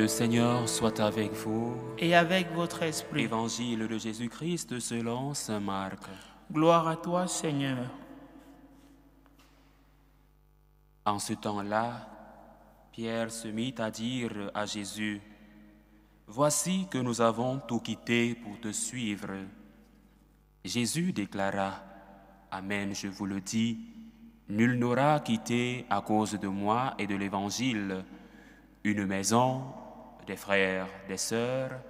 Le Seigneur soit avec vous. Et avec votre esprit. Évangile de Jésus-Christ selon saint Marc. Gloire à toi, Seigneur. En ce temps-là, Pierre se mit à dire à Jésus, « Voici que nous avons tout quitté pour te suivre. » Jésus déclara, « Amen, je vous le dis, nul n'aura quitté à cause de moi et de l'Évangile une maison, des frères, des sœurs,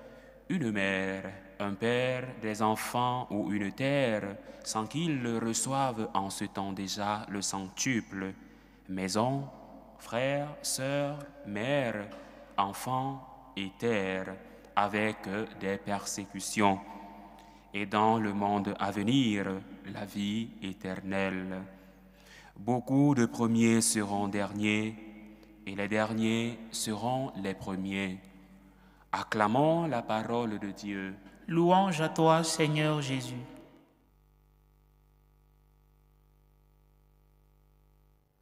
une mère, un père, des enfants ou une terre, sans qu'ils reçoivent en ce temps déjà le centuple. Maison, frères, sœurs, mère, enfants et terre, avec des persécutions. Et dans le monde à venir, la vie éternelle. Beaucoup de premiers seront derniers, et les derniers seront les premiers. Acclamons la parole de Dieu. Louange à toi, Seigneur Jésus.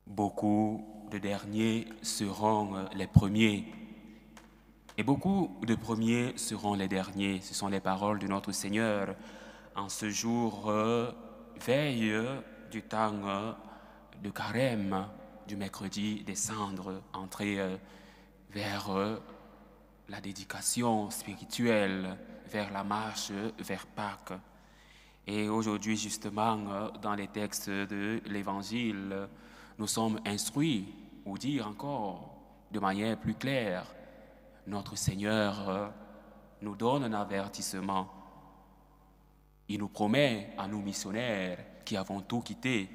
Beaucoup de derniers seront les premiers. Et beaucoup de premiers seront les derniers. Ce sont les paroles de notre Seigneur en ce jour veille du temps de carême, du mercredi des cendres, entrée vers la dédication spirituelle, vers la marche vers Pâques. Et aujourd'hui, justement, dans les textes de l'Évangile, nous sommes instruits, ou dire encore de manière plus claire, notre Seigneur nous donne un avertissement. Il nous promet à nous missionnaires qui avons tout quitté,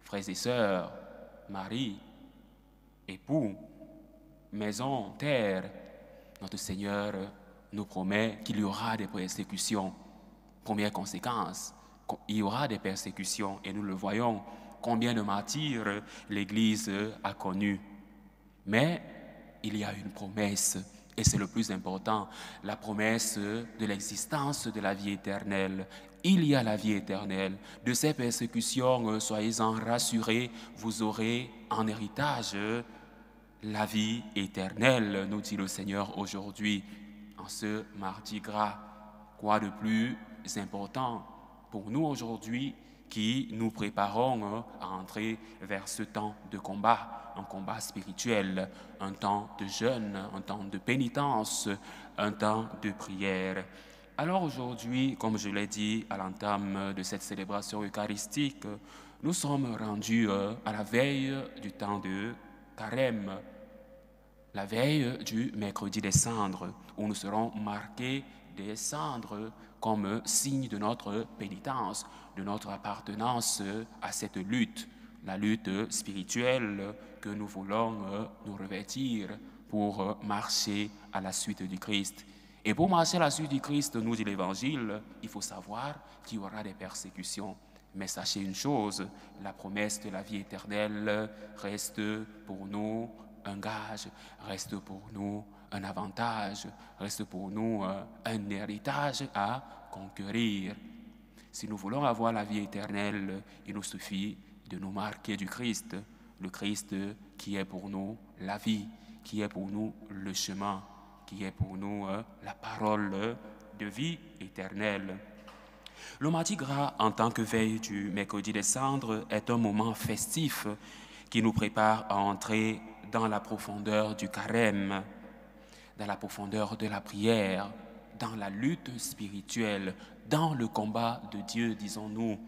frères et sœurs, mari, époux, maison, terre, notre Seigneur nous promet qu'il y aura des persécutions. Première conséquence, il y aura des persécutions et nous le voyons, combien de martyrs l'Église a connus. Mais il y a une promesse, et c'est le plus important, la promesse de l'existence de la vie éternelle. Il y a la vie éternelle. De ces persécutions, soyez-en rassurés, vous aurez en héritage la vie éternelle, nous dit le Seigneur aujourd'hui, en ce mardi gras. Quoi de plus important pour nous aujourd'hui qui nous préparons à entrer vers ce temps de combat, un combat spirituel, un temps de jeûne, un temps de pénitence, un temps de prière. Alors aujourd'hui, comme je l'ai dit à l'entame de cette célébration eucharistique, nous sommes rendus à la veille du temps de carême, la veille du mercredi des cendres, où nous serons marqués des cendres comme signe de notre pénitence, de notre appartenance à cette lutte, la lutte spirituelle que nous voulons nous revêtir pour marcher à la suite du Christ. Et pour marcher à la suite du Christ, nous dit l'Évangile, il faut savoir qu'il y aura des persécutions. Mais sachez une chose, la promesse de la vie éternelle reste pour nous un gage, reste pour nous un avantage, reste pour nous un héritage à conquérir. Si nous voulons avoir la vie éternelle, il nous suffit de nous marquer du Christ, le Christ qui est pour nous la vie, qui est pour nous le chemin, qui est pour nous la parole de vie éternelle. Le Mardi Gras, en tant que veille du mercredi des cendres, est un moment festif qui nous prépare à entrer dans la profondeur du carême, dans la profondeur de la prière, dans la lutte spirituelle, dans le combat de Dieu, disons-nous.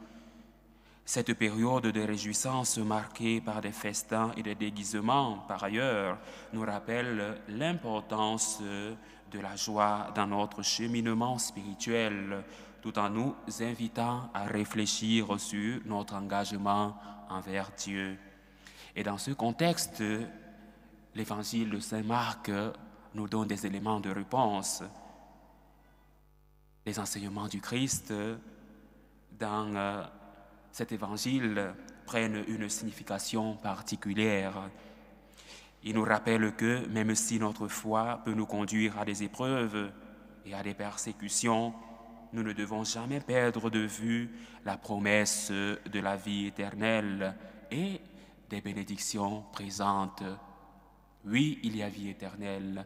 Cette période de réjouissance marquée par des festins et des déguisements, par ailleurs, nous rappelle l'importance de la joie dans notre cheminement spirituel, tout en nous invitant à réfléchir sur notre engagement envers Dieu. Et dans ce contexte, l'Évangile de Saint Marc nous donne des éléments de réponse. Les enseignements du Christ dans cet évangile prennent une signification particulière. Il nous rappelle que même si notre foi peut nous conduire à des épreuves et à des persécutions, nous ne devons jamais perdre de vue la promesse de la vie éternelle et des bénédictions présentes. Oui, il y a vie éternelle,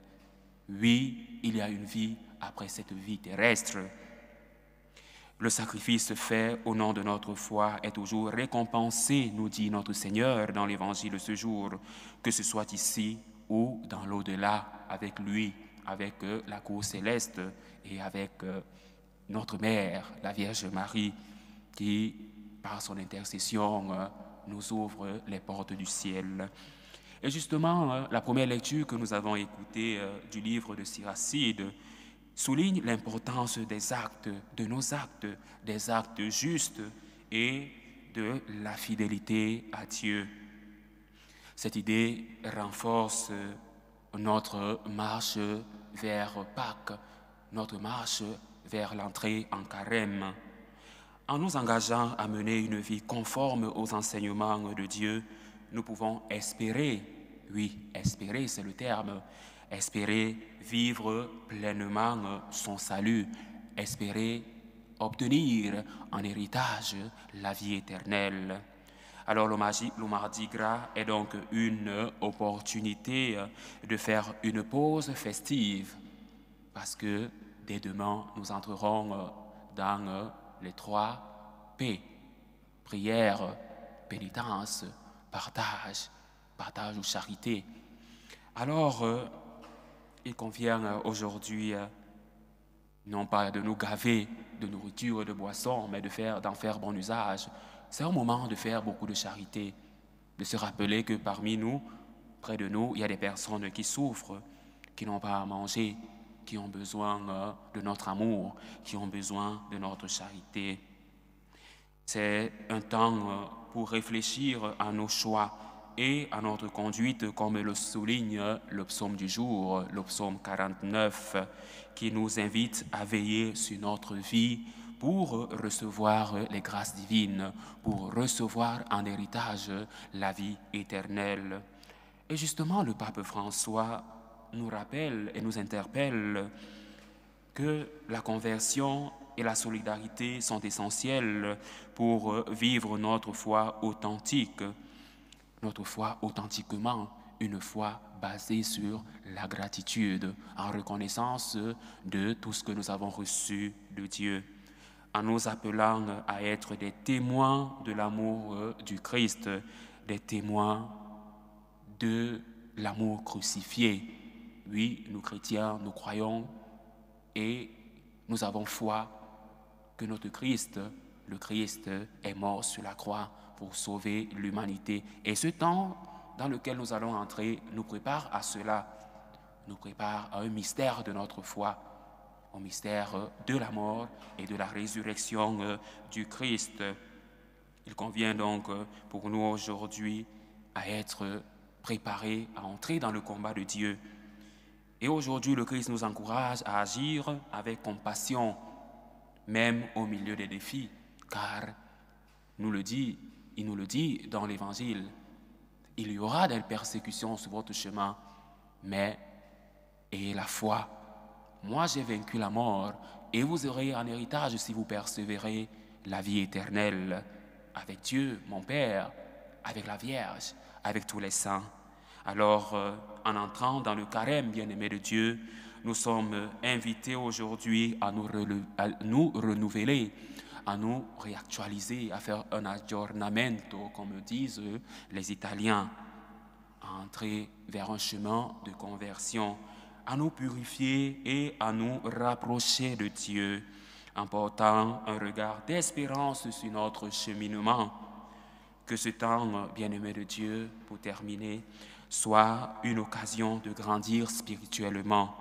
Oui, il y a une vie après cette vie terrestre. Le sacrifice fait au nom de notre foi est toujours récompensé, nous dit notre Seigneur dans l'Évangile de ce jour, que ce soit ici ou dans l'au-delà, avec lui, avec la cour céleste et avec notre Mère, la Vierge Marie, qui, par son intercession, nous ouvre les portes du ciel. Et justement, la première lecture que nous avons écoutée du livre de Siracide souligne l'importance des actes, de nos actes, des actes justes et de la fidélité à Dieu. Cette idée renforce notre marche vers Pâques, notre marche vers l'entrée en carême. En nous engageant à mener une vie conforme aux enseignements de Dieu, nous pouvons espérer, oui, espérer c'est le terme, espérer vivre pleinement son salut, espérer obtenir en héritage la vie éternelle. Alors le Mardi Gras est donc une opportunité de faire une pause festive parce que dès demain, nous entrerons dans les 3 P, prière, pénitence, partage ou charité. Alors, il convient aujourd'hui non pas de nous gaver de nourriture et de boissons, mais d'en faire bon usage. C'est un moment de faire beaucoup de charité, de se rappeler que parmi nous, près de nous, il y a des personnes qui souffrent, qui n'ont pas à manger, qui ont besoin de notre amour, qui ont besoin de notre charité. C'est un temps pour réfléchir à nos choix et à notre conduite, comme le souligne le psaume du jour, le psaume 49, qui nous invite à veiller sur notre vie pour recevoir les grâces divines, pour recevoir en héritage la vie éternelle. Et justement, le pape François nous rappelle et nous interpelle que la conversion et la solidarité sont essentielles pour vivre notre foi authentique, notre foi authentiquement, une foi basée sur la gratitude, en reconnaissance de tout ce que nous avons reçu de Dieu, en nous appelant à être des témoins de l'amour du Christ, des témoins de l'amour crucifié. Oui, nous chrétiens, nous croyons et nous avons foi que notre Christ, le Christ, est mort sur la croix pour sauver l'humanité. Et ce temps dans lequel nous allons entrer nous prépare à cela, nous prépare à un mystère de notre foi, au mystère de la mort et de la résurrection du Christ. Il convient donc pour nous aujourd'hui à être préparés à entrer dans le combat de Dieu. Et aujourd'hui, le Christ nous encourage à agir avec compassion, même au milieu des défis, car il nous le dit dans l'Évangile, il y aura des persécutions sur votre chemin, mais ayez la foi. Moi, j'ai vaincu la mort, et vous aurez en héritage, si vous persévérez, la vie éternelle avec Dieu, mon Père, avec la Vierge, avec tous les saints. Alors, en entrant dans le carême, bien-aimé de Dieu, nous sommes invités aujourd'hui à nous renouveler, à nous réactualiser, à faire un aggiornamento, comme disent les Italiens, à entrer vers un chemin de conversion, à nous purifier et à nous rapprocher de Dieu, en portant un regard d'espérance sur notre cheminement. Que ce temps, bien-aimé de Dieu, pour terminer, soit une occasion de grandir spirituellement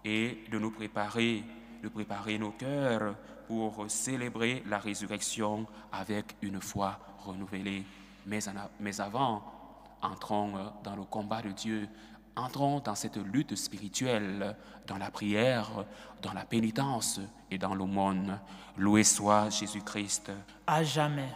et de nous préparer, de préparer nos cœurs pour célébrer la résurrection avec une foi renouvelée. Mais avant, entrons dans le combat de Dieu, entrons dans cette lutte spirituelle, dans la prière, dans la pénitence et dans l'aumône. Loué soit Jésus-Christ. À jamais.